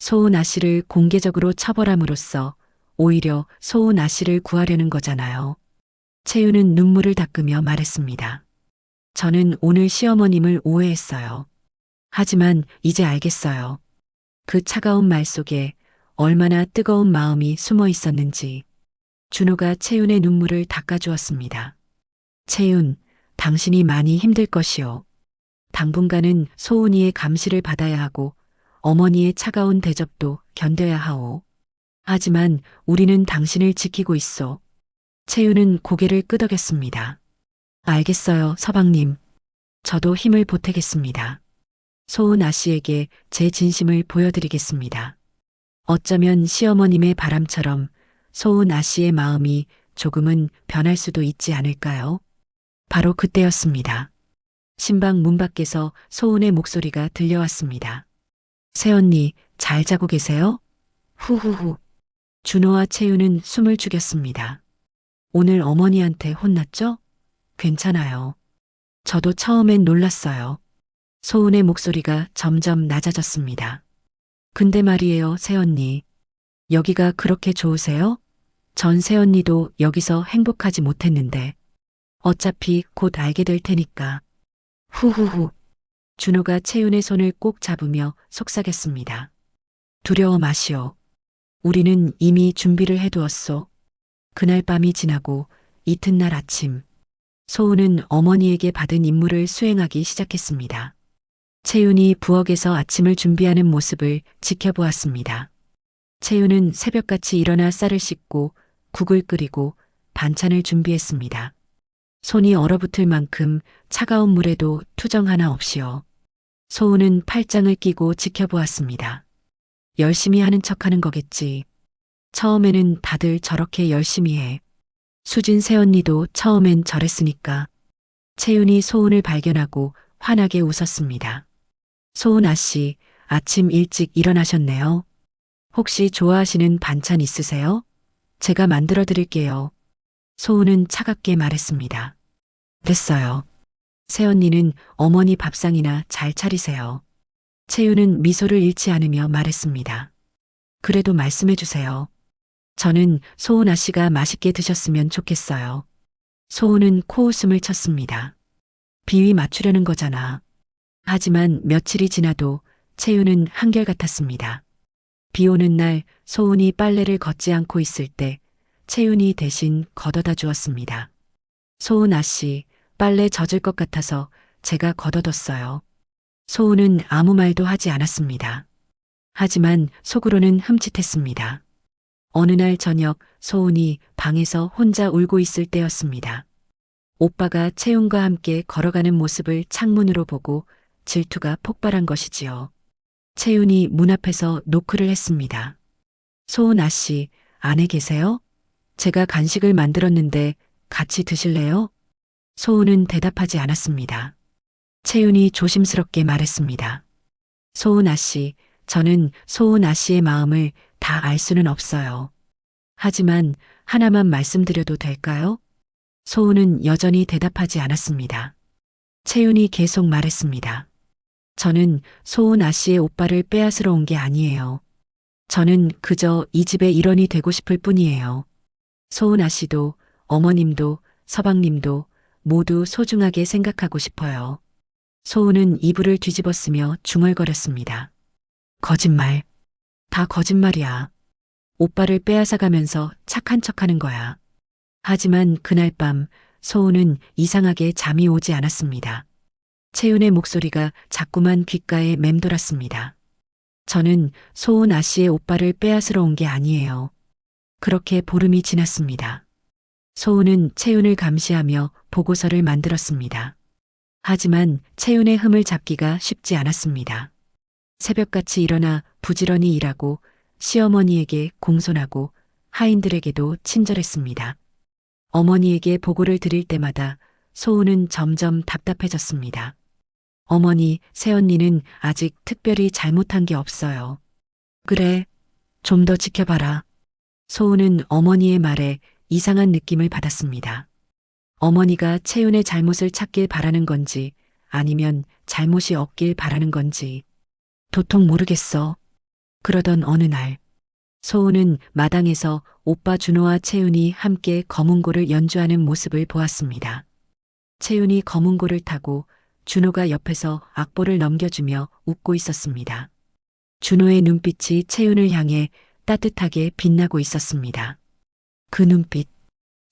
소은 아씨를 공개적으로 처벌함으로써 오히려 소은 아씨를 구하려는 거잖아요. 채윤은 눈물을 닦으며 말했습니다. 저는 오늘 시어머님을 오해했어요. 하지만 이제 알겠어요. 그 차가운 말 속에 얼마나 뜨거운 마음이 숨어 있었는지. 준호가 채윤의 눈물을 닦아주었습니다. 채윤, 당신이 많이 힘들 것이오. 당분간은 소은이의 감시를 받아야 하고 어머니의 차가운 대접도 견뎌야 하오. 하지만 우리는 당신을 지키고 있어. 채윤은 고개를 끄덕였습니다. 알겠어요, 서방님. 저도 힘을 보태겠습니다. 소은 아씨에게 제 진심을 보여드리겠습니다. 어쩌면 시어머님의 바람처럼 소은 아씨의 마음이 조금은 변할 수도 있지 않을까요? 바로 그때였습니다. 신방 문 밖에서 소은의 목소리가 들려왔습니다. 새언니, 잘 자고 계세요? 후후후. 준호와 채윤은 숨을 죽였습니다. 오늘 어머니한테 혼났죠? 괜찮아요. 저도 처음엔 놀랐어요. 소은의 목소리가 점점 낮아졌습니다. 근데 말이에요, 새언니. 여기가 그렇게 좋으세요? 전 새언니도 여기서 행복하지 못했는데. 어차피 곧 알게 될 테니까. 후후후. 준호가 채윤의 손을 꼭 잡으며 속삭였습니다. 두려워 마시오. 우리는 이미 준비를 해두었소. 그날 밤이 지나고 이튿날 아침, 소은은 어머니에게 받은 임무를 수행하기 시작했습니다. 채윤이 부엌에서 아침을 준비하는 모습을 지켜보았습니다. 채윤은 새벽같이 일어나 쌀을 씻고 국을 끓이고 반찬을 준비했습니다. 손이 얼어붙을 만큼 차가운 물에도 투정 하나 없이요. 소은은 팔짱을 끼고 지켜보았습니다. 열심히 하는 척하는 거겠지. 처음에는 다들 저렇게 열심히 해. 수진 새언니도 처음엔 저랬으니까. 채윤이 소은을 발견하고 환하게 웃었습니다. 소은 아씨, 아침 일찍 일어나셨네요. 혹시 좋아하시는 반찬 있으세요? 제가 만들어 드릴게요. 소은은 차갑게 말했습니다. 됐어요. 새언니는 어머니 밥상이나 잘 차리세요. 채윤은 미소를 잃지 않으며 말했습니다. 그래도 말씀해 주세요. 저는 소은 아씨가 맛있게 드셨으면 좋겠어요. 소은은 코웃음을 쳤습니다. 비위 맞추려는 거잖아. 하지만 며칠이 지나도 채윤은 한결같았습니다. 비 오는 날 소은이 빨래를 걷지 않고 있을 때 채윤이 대신 걷어다 주었습니다. 소은 아씨, 빨래 젖을 것 같아서 제가 걷어뒀어요. 소은은 아무 말도 하지 않았습니다. 하지만 속으로는 흠칫했습니다. 어느 날 저녁 소은이 방에서 혼자 울고 있을 때였습니다. 오빠가 채윤과 함께 걸어가는 모습을 창문으로 보고 질투가 폭발한 것이지요. 채윤이 문 앞에서 노크를 했습니다. 소은 아씨, 안에 계세요? 제가 간식을 만들었는데 같이 드실래요? 소은은 대답하지 않았습니다. 채윤이 조심스럽게 말했습니다. 소은 아씨, 저는 소은 아씨의 마음을 다 알 수는 없어요. 하지만 하나만 말씀드려도 될까요? 소은은 여전히 대답하지 않았습니다. 채윤이 계속 말했습니다. 저는 소은 아씨의 오빠를 빼앗으러 온 게 아니에요. 저는 그저 이 집의 일원이 되고 싶을 뿐이에요. 소은 아씨도 어머님도 서방님도 모두 소중하게 생각하고 싶어요. 소은은 이불을 뒤집었으며 중얼거렸습니다. 거짓말. 다 거짓말이야. 오빠를 빼앗아가면서 착한 척하는 거야. 하지만 그날 밤 소은은 이상하게 잠이 오지 않았습니다. 채윤의 목소리가 자꾸만 귓가에 맴돌았습니다. 저는 소은 아씨의 오빠를 빼앗으러 온 게 아니에요. 그렇게 보름이 지났습니다. 소은은 채윤을 감시하며 보고서를 만들었습니다. 하지만 채윤의 흠을 잡기가 쉽지 않았습니다. 새벽같이 일어나 부지런히 일하고 시어머니에게 공손하고 하인들에게도 친절했습니다. 어머니에게 보고를 드릴 때마다 소은은 점점 답답해졌습니다. 어머니, 새언니는 아직 특별히 잘못한 게 없어요. 그래, 좀 더 지켜봐라. 소은은 어머니의 말에 이상한 느낌을 받았습니다. 어머니가 채윤의 잘못을 찾길 바라는 건지 아니면 잘못이 없길 바라는 건지 도통 모르겠어. 그러던 어느 날 소은은 마당에서 오빠 준호와 채윤이 함께 거문고를 연주하는 모습을 보았습니다. 채윤이 거문고를 타고 준호가 옆에서 악보를 넘겨주며 웃고 있었습니다. 준호의 눈빛이 채윤을 향해 따뜻하게 빛나고 있었습니다. 그 눈빛,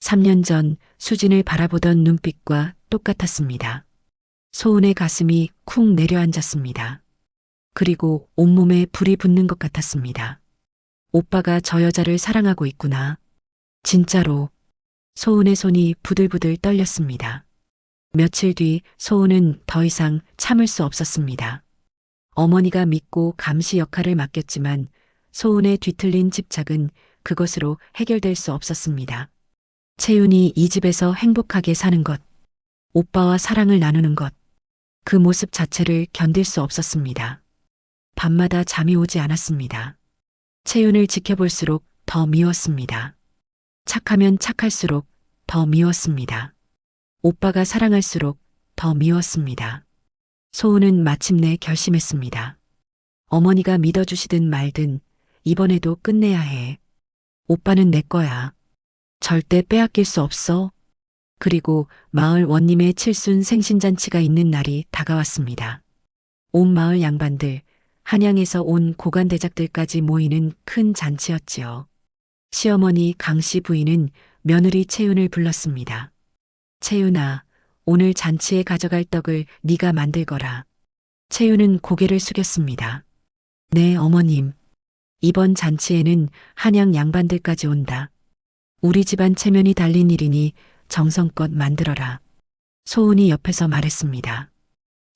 3년 전 수진을 바라보던 눈빛과 똑같았습니다. 소은의 가슴이 쿵 내려앉았습니다. 그리고 온몸에 불이 붙는 것 같았습니다. 오빠가 저 여자를 사랑하고 있구나. 진짜로. 소은의 손이 부들부들 떨렸습니다. 며칠 뒤 소은은 더 이상 참을 수 없었습니다. 어머니가 믿고 감시 역할을 맡겼지만 소은의 뒤틀린 집착은 그것으로 해결될 수 없었습니다. 채윤이 이 집에서 행복하게 사는 것, 오빠와 사랑을 나누는 것, 그 모습 자체를 견딜 수 없었습니다. 밤마다 잠이 오지 않았습니다. 채윤을 지켜볼수록 더 미웠습니다. 착하면 착할수록 더 미웠습니다. 오빠가 사랑할수록 더 미웠습니다. 소은은 마침내 결심했습니다. 어머니가 믿어주시든 말든 이번에도 끝내야 해. 오빠는 내 거야. 절대 빼앗길 수 없어. 그리고 마을 원님의 칠순 생신잔치가 있는 날이 다가왔습니다. 온 마을 양반들, 한양에서 온 고관대작들까지 모이는 큰 잔치였지요. 시어머니 강씨 부인은 며느리 채윤을 불렀습니다. 채윤아, 오늘 잔치에 가져갈 떡을 네가 만들거라. 채윤은 고개를 숙였습니다. 네, 어머님. 이번 잔치에는 한양 양반들까지 온다. 우리 집안 체면이 달린 일이니 정성껏 만들어라. 소은이 옆에서 말했습니다.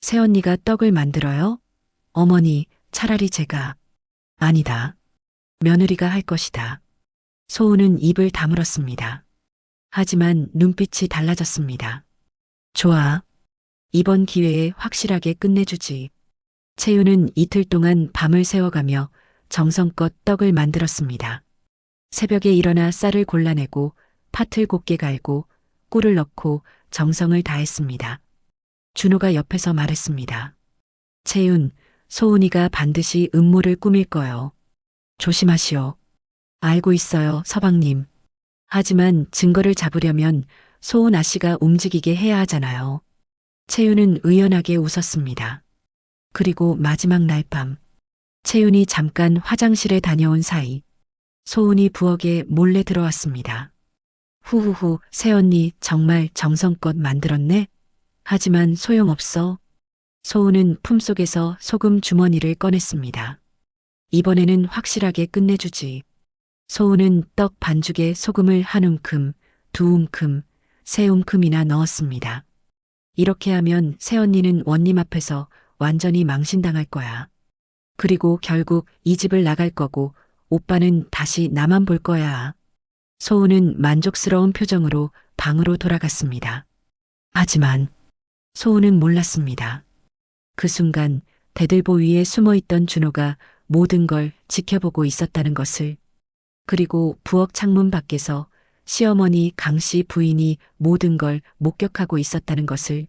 새언니가 떡을 만들어요? 어머니, 차라리 제가. 아니다. 며느리가 할 것이다. 소은은 입을 다물었습니다. 하지만 눈빛이 달라졌습니다. 좋아. 이번 기회에 확실하게 끝내주지. 채윤은 이틀 동안 밤을 새워가며 정성껏 떡을 만들었습니다. 새벽에 일어나 쌀을 골라내고 팥을 곱게 갈고 꿀을 넣고 정성을 다했습니다. 준호가 옆에서 말했습니다. 채윤, 소은이가 반드시 음모를 꾸밀 거요. 조심하시오. 알고 있어요, 서방님. 하지만 증거를 잡으려면 소은 아씨가 움직이게 해야 하잖아요. 채윤은 의연하게 웃었습니다. 그리고 마지막 날 밤, 채윤이 잠깐 화장실에 다녀온 사이 소은이 부엌에 몰래 들어왔습니다. 후후후, 새언니 정말 정성껏 만들었네? 하지만 소용없어. 소은은 품속에서 소금 주머니를 꺼냈습니다. 이번에는 확실하게 끝내주지. 소은은 떡 반죽에 소금을 한 움큼, 두 움큼, 세 움큼이나 넣었습니다. 이렇게 하면 새언니는 원님 앞에서 완전히 망신당할 거야. 그리고 결국 이 집을 나갈 거고 오빠는 다시 나만 볼 거야. 소은은 만족스러운 표정으로 방으로 돌아갔습니다. 하지만 소은은 몰랐습니다. 그 순간 대들보 위에 숨어있던 준호가 모든 걸 지켜보고 있었다는 것을, 그리고 부엌 창문 밖에서 시어머니 강씨 부인이 모든 걸 목격하고 있었다는 것을,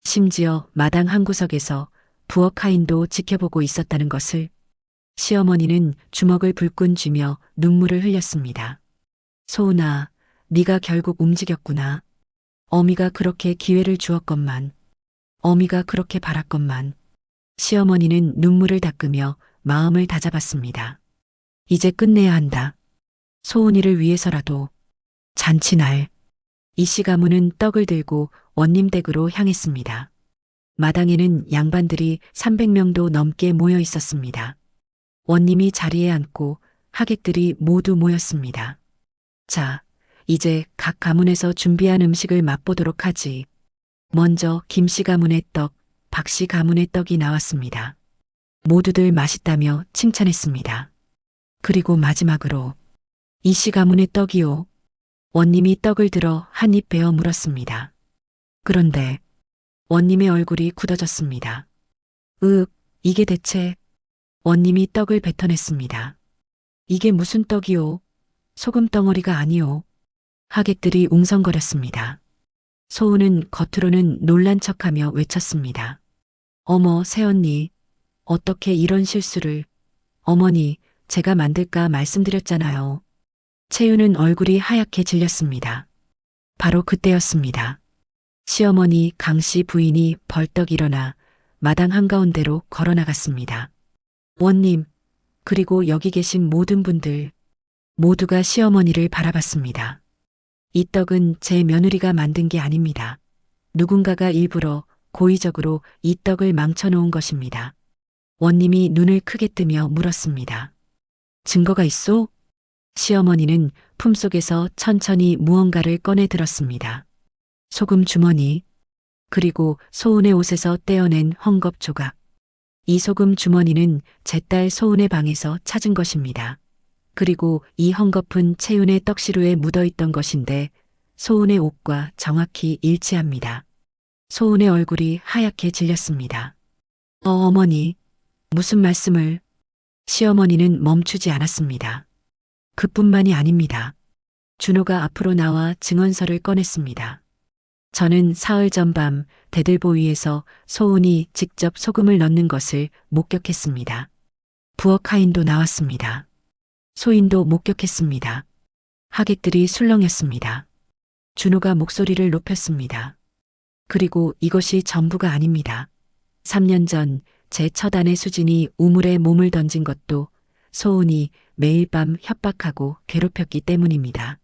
심지어 마당 한 구석에서 부엌 하인도 지켜보고 있었다는 것을. 시어머니는 주먹을 불끈 쥐며 눈물을 흘렸습니다. 소은아, 네가 결국 움직였구나. 어미가 그렇게 기회를 주었건만, 어미가 그렇게 바랐건만. 시어머니는 눈물을 닦으며 마음을 다잡았습니다. 이제 끝내야 한다. 소은이를 위해서라도. 잔치날. 이씨 가문은 떡을 들고 원님 댁으로 향했습니다. 마당에는 양반들이 300명도 넘게 모여 있었습니다. 원님이 자리에 앉고 하객들이 모두 모였습니다. 자, 이제 각 가문에서 준비한 음식을 맛보도록 하지. 먼저 김씨 가문의 떡, 박씨 가문의 떡이 나왔습니다. 모두들 맛있다며 칭찬했습니다. 그리고 마지막으로 이씨 가문의 떡이요. 원님이 떡을 들어 한 입 베어 물었습니다. 그런데 원님의 얼굴이 굳어졌습니다. 이게 대체. 원님이 떡을 뱉어냈습니다. 이게 무슨 떡이요? 소금 덩어리가 아니요. 하객들이 웅성거렸습니다. 소은은 겉으로는 놀란 척하며 외쳤습니다. 어머, 새언니, 어떻게 이런 실수를. 어머니, 제가 만들까 말씀드렸잖아요. 채윤은 얼굴이 하얗게 질렸습니다. 바로 그때였습니다. 시어머니 강씨 부인이 벌떡 일어나 마당 한가운데로 걸어나갔습니다. 원님, 그리고 여기 계신 모든 분들, 모두가 시어머니를 바라봤습니다. 이 떡은 제 며느리가 만든 게 아닙니다. 누군가가 일부러 고의적으로 이 떡을 망쳐놓은 것입니다. 원님이 눈을 크게 뜨며 물었습니다. 증거가 있소? 시어머니는 품속에서 천천히 무언가를 꺼내 들었습니다. 소금 주머니, 그리고 소은의 옷에서 떼어낸 헝겊 조각. 이 소금 주머니는 제 딸 소은의 방에서 찾은 것입니다. 그리고 이 헝겊은 채윤의 떡시루에 묻어있던 것인데 소은의 옷과 정확히 일치합니다. 소은의 얼굴이 하얗게 질렸습니다. 어머니, 무슨 말씀을. 시어머니는 멈추지 않았습니다. 그뿐만이 아닙니다. 준호가 앞으로 나와 증언서를 꺼냈습니다. 저는 사흘 전밤 대들보 위에서 소은이 직접 소금을 넣는 것을 목격했습니다. 부엌 하인도 나왔습니다. 소인도 목격했습니다. 하객들이 술렁였습니다. 준호가 목소리를 높였습니다. 그리고 이것이 전부가 아닙니다. 3년 전 제 첫 아내 수진이 우물에 몸을 던진 것도 소은이 매일 밤 협박하고 괴롭혔기 때문입니다.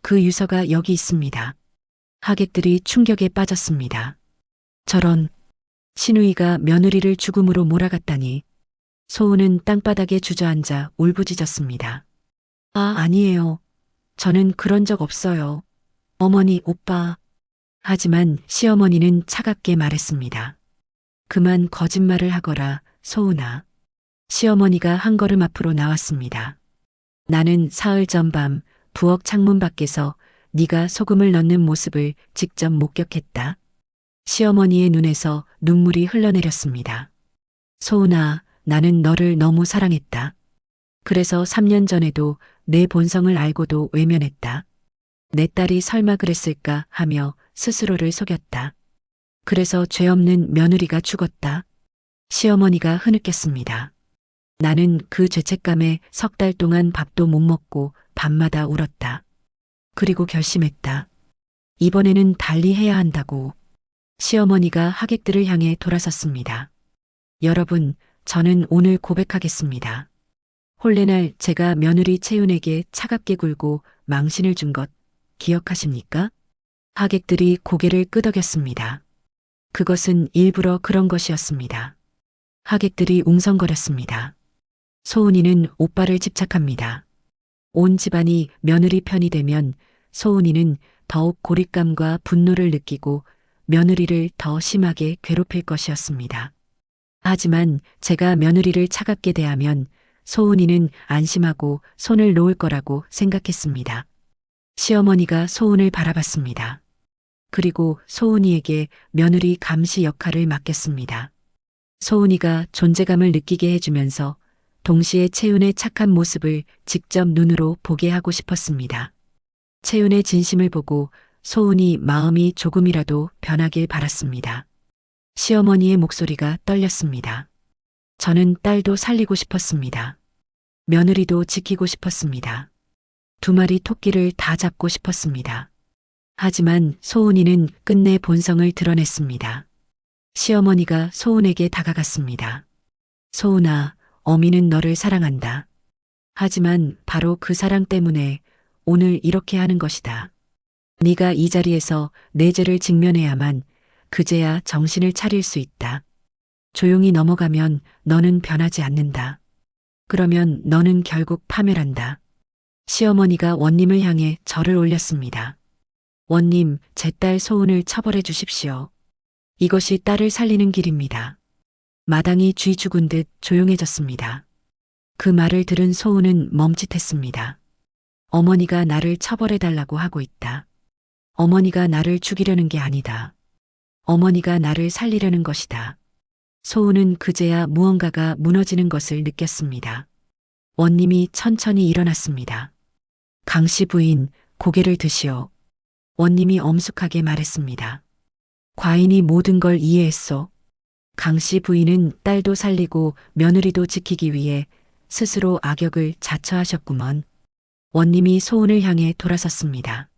그 유서가 여기 있습니다. 하객들이 충격에 빠졌습니다. 저런. 신우이가 며느리를 죽음으로 몰아갔다니. 소은은 땅바닥에 주저앉아 울부짖었습니다. 아니에요. 저는 그런 적 없어요. 어머니, 오빠. 하지만 시어머니는 차갑게 말했습니다. 그만 거짓말을 하거라, 소은아. 시어머니가 한 걸음 앞으로 나왔습니다. 나는 사흘 전밤 부엌 창문 밖에서 네가 소금을 넣는 모습을 직접 목격했다. 시어머니의 눈에서 눈물이 흘러내렸습니다. 소은아, 나는 너를 너무 사랑했다. 그래서 3년 전에도 내 본성을 알고도 외면했다. 내 딸이 설마 그랬을까 하며 스스로를 속였다. 그래서 죄 없는 며느리가 죽었다. 시어머니가 흐느꼈습니다. 나는 그 죄책감에 3달 동안 밥도 못 먹고 밤마다 울었다. 그리고 결심했다. 이번에는 달리 해야 한다고. 시어머니가 하객들을 향해 돌아섰습니다. 여러분, 저는 오늘 고백하겠습니다. 혼례날 제가 며느리 채윤에게 차갑게 굴고 망신을 준 것 기억하십니까? 하객들이 고개를 끄덕였습니다. 그것은 일부러 그런 것이었습니다. 하객들이 웅성거렸습니다. 소은이는 오빠를 집착합니다. 온 집안이 며느리 편이 되면 소은이는 더욱 고립감과 분노를 느끼고 며느리를 더 심하게 괴롭힐 것이었습니다. 하지만 제가 며느리를 차갑게 대하면 소은이는 안심하고 손을 놓을 거라고 생각했습니다. 시어머니가 소은을 바라봤습니다. 그리고 소은이에게 며느리 감시 역할을 맡겼습니다. 소은이가 존재감을 느끼게 해주면서 동시에 채윤의 착한 모습을 직접 눈으로 보게 하고 싶었습니다. 채윤의 진심을 보고 소은이 마음이 조금이라도 변하길 바랐습니다. 시어머니의 목소리가 떨렸습니다. 저는 딸도 살리고 싶었습니다. 며느리도 지키고 싶었습니다. 2마리 토끼를 다 잡고 싶었습니다. 하지만 소은이는 끝내 본성을 드러냈습니다. 시어머니가 소은에게 다가갔습니다. 소은아, 어미는 너를 사랑한다. 하지만 바로 그 사랑 때문에 오늘 이렇게 하는 것이다. 네가 이 자리에서 내 죄를 직면해야만 그제야 정신을 차릴 수 있다. 조용히 넘어가면 너는 변하지 않는다. 그러면 너는 결국 파멸한다. 시어머니가 원님을 향해 절을 올렸습니다. 원님, 제 딸 소은을 처벌해 주십시오. 이것이 딸을 살리는 길입니다. 마당이 쥐 죽은 듯 조용해졌습니다. 그 말을 들은 소은은 멈칫했습니다. 어머니가 나를 처벌해 달라고 하고 있다. 어머니가 나를 죽이려는 게 아니다. 어머니가 나를 살리려는 것이다. 소은은 그제야 무언가가 무너지는 것을 느꼈습니다. 원님이 천천히 일어났습니다. 강씨 부인, 고개를 드시오. 원님이 엄숙하게 말했습니다. 과인이 모든 걸 이해했소. 강씨 부인은 딸도 살리고 며느리도 지키기 위해 스스로 악역을 자처하셨구먼. 원님이 소은을 향해 돌아섰습니다.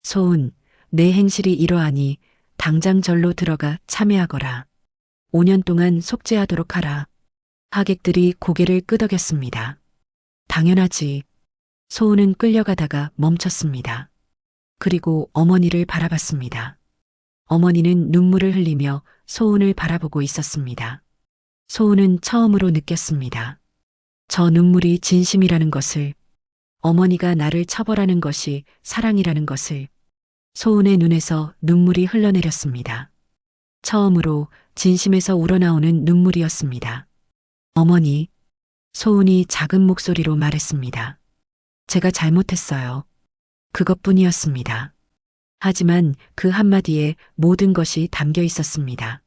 소은, 내 행실이 이러하니 당장 절로 들어가 참회하거라. 5년 동안 속죄하도록 하라. 하객들이 고개를 끄덕였습니다. 당연하지. 소은은 끌려가다가 멈췄습니다. 그리고 어머니를 바라봤습니다. 어머니는 눈물을 흘리며 소은을 바라보고 있었습니다. 소은은 처음으로 느꼈습니다. 저 눈물이 진심이라는 것을, 어머니가 나를 처벌하는 것이 사랑이라는 것을. 소은의 눈에서 눈물이 흘러내렸습니다. 처음으로 진심에서 우러나오는 눈물이었습니다. 어머니, 소은이 작은 목소리로 말했습니다. 제가 잘못했어요. 그것뿐이었습니다. 하지만 그 한마디에 모든 것이 담겨 있었습니다.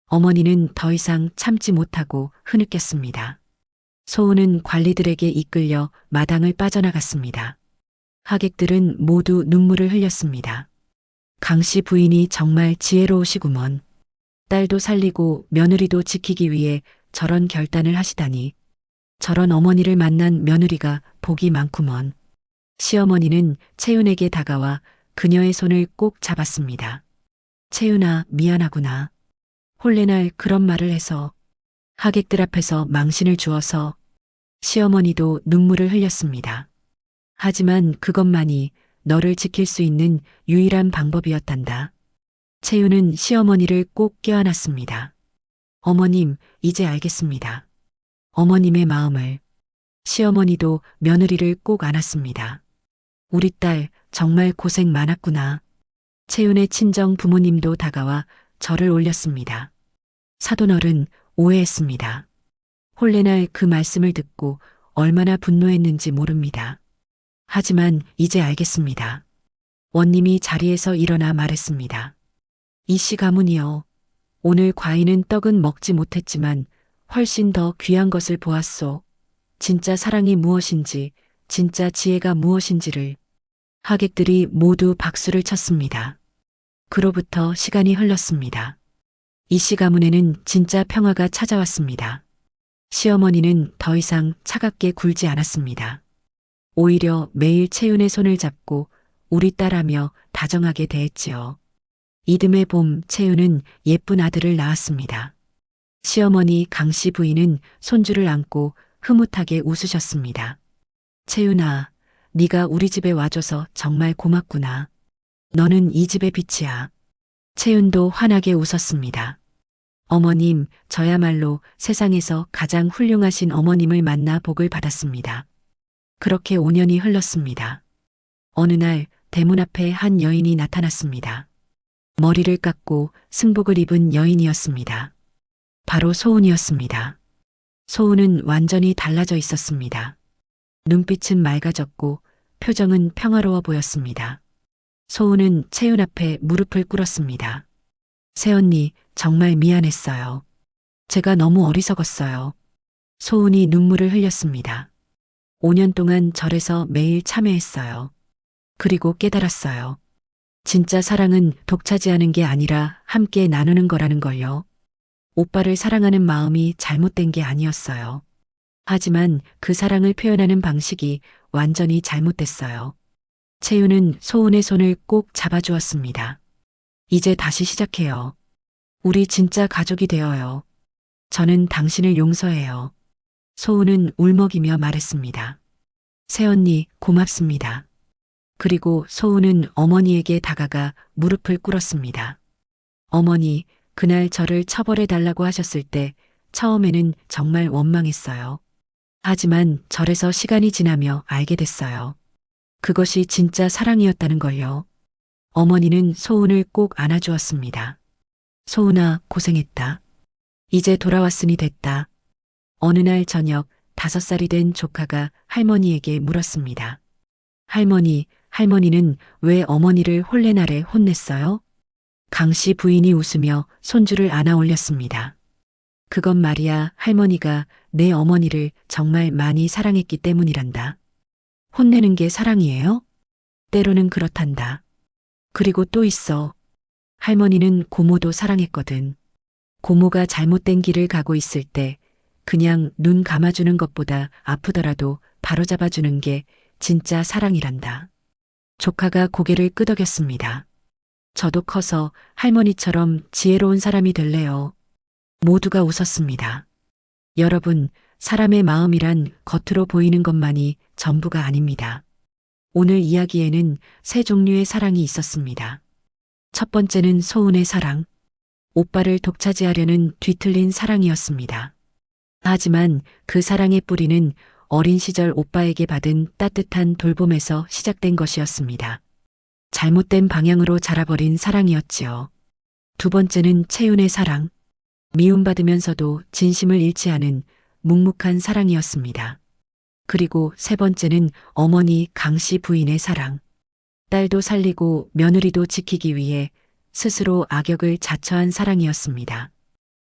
어머니는 더 이상 참지 못하고 흐느꼈습니다. 소은은 관리들에게 이끌려 마당을 빠져나갔습니다. 하객들은 모두 눈물을 흘렸습니다. 강씨 부인이 정말 지혜로우시구먼. 딸도 살리고 며느리도 지키기 위해 저런 결단을 하시다니. 저런 어머니를 만난 며느리가 복이 많구먼. 시어머니는 채윤에게 다가와 그녀의 손을 꼭 잡았습니다. 채윤아, 미안하구나. 홀레날 그런 말을 해서. 하객들 앞에서 망신을 주어서. 시어머니도 눈물을 흘렸습니다. 하지만 그것만이 너를 지킬 수 있는 유일한 방법이었단다. 채윤은 시어머니를 꼭 껴안았습니다. 어머님, 이제 알겠습니다. 어머님의 마음을. 시어머니도 며느리를 꼭 안았습니다. 우리 딸 정말 고생 많았구나. 채윤의 친정 부모님도 다가와 절을 올렸습니다. 사돈어른 오해했습니다. 홀레날 그 말씀을 듣고 얼마나 분노했는지 모릅니다. 하지만 이제 알겠습니다. 원님이 자리에서 일어나 말했습니다. 이씨 가문이여, 오늘 과인은 떡은 먹지 못했지만 훨씬 더 귀한 것을 보았소. 진짜 사랑이 무엇인지, 진짜 지혜가 무엇인지를. 하객들이 모두 박수를 쳤습니다. 그로부터 시간이 흘렀습니다. 이씨 가문에는 진짜 평화가 찾아왔습니다. 시어머니는 더 이상 차갑게 굴지 않았습니다. 오히려 매일 채윤의 손을 잡고 우리 딸하며 다정하게 대했지요. 이듬해 봄 채윤은 예쁜 아들을 낳았습니다. 시어머니 강씨 부인은 손주를 안고 흐뭇하게 웃으셨습니다. 채윤아, 네가 우리 집에 와줘서 정말 고맙구나. 너는 이 집의 빛이야. 채윤도 환하게 웃었습니다. 어머님, 저야말로 세상에서 가장 훌륭하신 어머님을 만나 복을 받았습니다. 그렇게 5년이 흘렀습니다. 어느 날 대문 앞에 한 여인이 나타났습니다. 머리를 깎고 승복을 입은 여인이었습니다. 바로 소은이었습니다. 소은은 완전히 달라져 있었습니다. 눈빛은 맑아졌고 표정은 평화로워 보였습니다. 소은은 채윤 앞에 무릎을 꿇었습니다. 새언니, 정말 미안했어요. 제가 너무 어리석었어요. 소은이 눈물을 흘렸습니다. 5년 동안 절에서 매일 참회했어요. 그리고 깨달았어요. 진짜 사랑은 독차지하는 게 아니라 함께 나누는 거라는 걸요. 오빠를 사랑하는 마음이 잘못된 게 아니었어요. 하지만 그 사랑을 표현하는 방식이 완전히 잘못됐어요. 채윤은 소은의 손을 꼭 잡아주었습니다. 이제 다시 시작해요. 우리 진짜 가족이 되어요. 저는 당신을 용서해요. 소은은 울먹이며 말했습니다. 새언니, 고맙습니다. 그리고 소은은 어머니에게 다가가 무릎을 꿇었습니다. 어머니, 그날 저를 처벌해 달라고 하셨을 때 처음에는 정말 원망했어요. 하지만 절에서 시간이 지나며 알게 됐어요. 그것이 진짜 사랑이었다는 걸요. 어머니는 소은을 꼭 안아주었습니다. 소은아, 고생했다. 이제 돌아왔으니 됐다. 어느 날 저녁 5살이 된 조카가 할머니에게 물었습니다. 할머니는 왜 어머니를 홀레날에 혼냈어요? 강씨 부인이 웃으며 손주를 안아 올렸습니다. 그건 말이야, 할머니가 내 어머니를 정말 많이 사랑했기 때문이란다. 혼내는 게 사랑이에요? 때로는 그렇단다. 그리고 또 있어. 할머니는 고모도 사랑했거든. 고모가 잘못된 길을 가고 있을 때 그냥 눈 감아주는 것보다 아프더라도 바로잡아주는 게 진짜 사랑이란다. 조카가 고개를 끄덕였습니다. 저도 커서 할머니처럼 지혜로운 사람이 될래요. 모두가 웃었습니다. 여러분, 사람의 마음이란 겉으로 보이는 것만이 전부가 아닙니다. 오늘 이야기에는 3종류의 사랑이 있었습니다. 첫 번째는 소은의 사랑. 오빠를 독차지하려는 뒤틀린 사랑이었습니다. 하지만 그 사랑의 뿌리는 어린 시절 오빠에게 받은 따뜻한 돌봄에서 시작된 것이었습니다. 잘못된 방향으로 자라버린 사랑이었지요. 두 번째는 채윤의 사랑. 미움받으면서도 진심을 잃지 않은 묵묵한 사랑이었습니다. 그리고 세 번째는 어머니 강씨 부인의 사랑. 딸도 살리고 며느리도 지키기 위해 스스로 악역을 자처한 사랑이었습니다.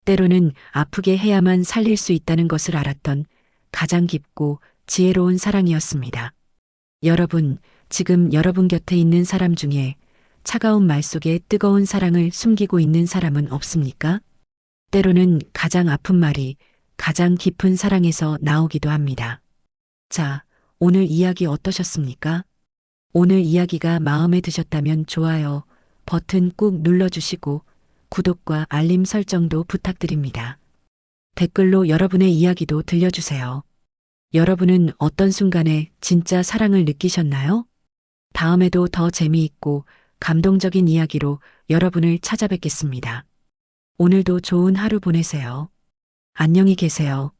때로는 아프게 해야만 살릴 수 있다는 것을 알았던 가장 깊고 지혜로운 사랑이었습니다. 여러분, 지금 여러분 곁에 있는 사람 중에 차가운 말 속에 뜨거운 사랑을 숨기고 있는 사람은 없습니까? 때로는 가장 아픈 말이 가장 깊은 사랑에서 나오기도 합니다. 자, 오늘 이야기 어떠셨습니까? 오늘 이야기가 마음에 드셨다면 좋아요 버튼 꾹 눌러주시고 구독과 알림 설정도 부탁드립니다. 댓글로 여러분의 이야기도 들려주세요. 여러분은 어떤 순간에 진짜 사랑을 느끼셨나요? 다음에도 더 재미있고 감동적인 이야기로 여러분을 찾아뵙겠습니다. 오늘도 좋은 하루 보내세요. 안녕히 계세요.